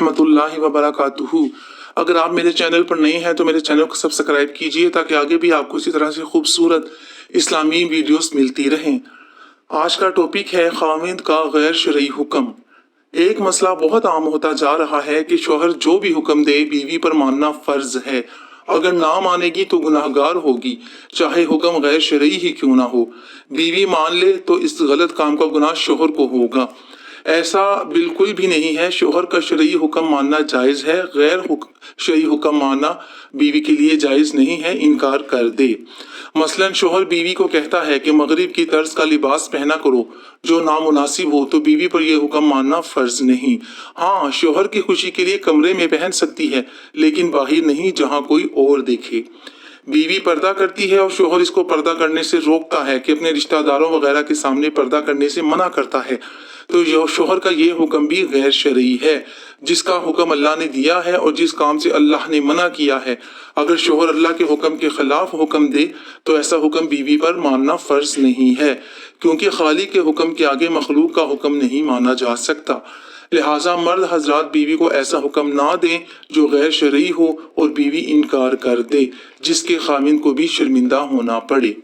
रहमतुल्लाहि व बरकातुहू। अगर आप मेरे चैनल पर नए हैं तो मेरे चैनल को सब्सक्राइब कीजिए ताकि आगे भी आपको इसी तरह से खूबसूरत इस्लामी वीडियोस मिलती रहें। आज का टॉपिक है खाविंद का गैर शरई हुक्म। एक मसला बहुत आम होता जा रहा है कि शोहर जो भी हुक्म दे बीवी पर मानना फर्ज है। अगर ना मानेगी तो गुनाहगार होगी, चाहे हुक्म गैर शरई ही क्यों ना हो। बीवी मान ले तो इस गलत काम का गुनाह शोहर को होगा। ऐसा बिल्कुल भी नहीं है। शोहर का शरई हुक्म मानना जायज़ है, गैर शरई हुक्म मानना बीवी के लिए जायज़ नहीं है, इनकार कर दे। मसलन शोहर बीवी को कहता है कि मगरिब की तर्ज का लिबास पहना करो जो नामुनासिब हो, तो बीवी पर यह हुक्म मानना फर्ज नहीं। हाँ, शोहर की खुशी के लिए कमरे में पहन सकती है लेकिन बाहर नहीं जहाँ कोई और देखे। बीवी पर्दा करती है और शोहर इसको पर्दा करने से रोकता है कि अपने रिश्तेदारों वगैरह के सामने पर्दा करने से मना करता है, तो शोहर का ये हुक्म भी गैर शरई है। जिसका हुक्म अल्लाह ने दिया है और जिस काम से अल्लाह ने मना किया है, अगर शोहर अल्लाह के हुक्म के खिलाफ हुक्म दे तो ऐसा हुक्म बीवी पर मानना फर्ज नहीं है, क्योंकि खालिक के हुक्म के आगे मखलूक का हुक्म नहीं माना जा सकता। लिहाजा मर्द हजरात बीवी को ऐसा हुक्म ना दें जो गैर शरई हो और बीवी इनकार कर दे, जिसके खामिन को भी शर्मिंदा होना पड़े।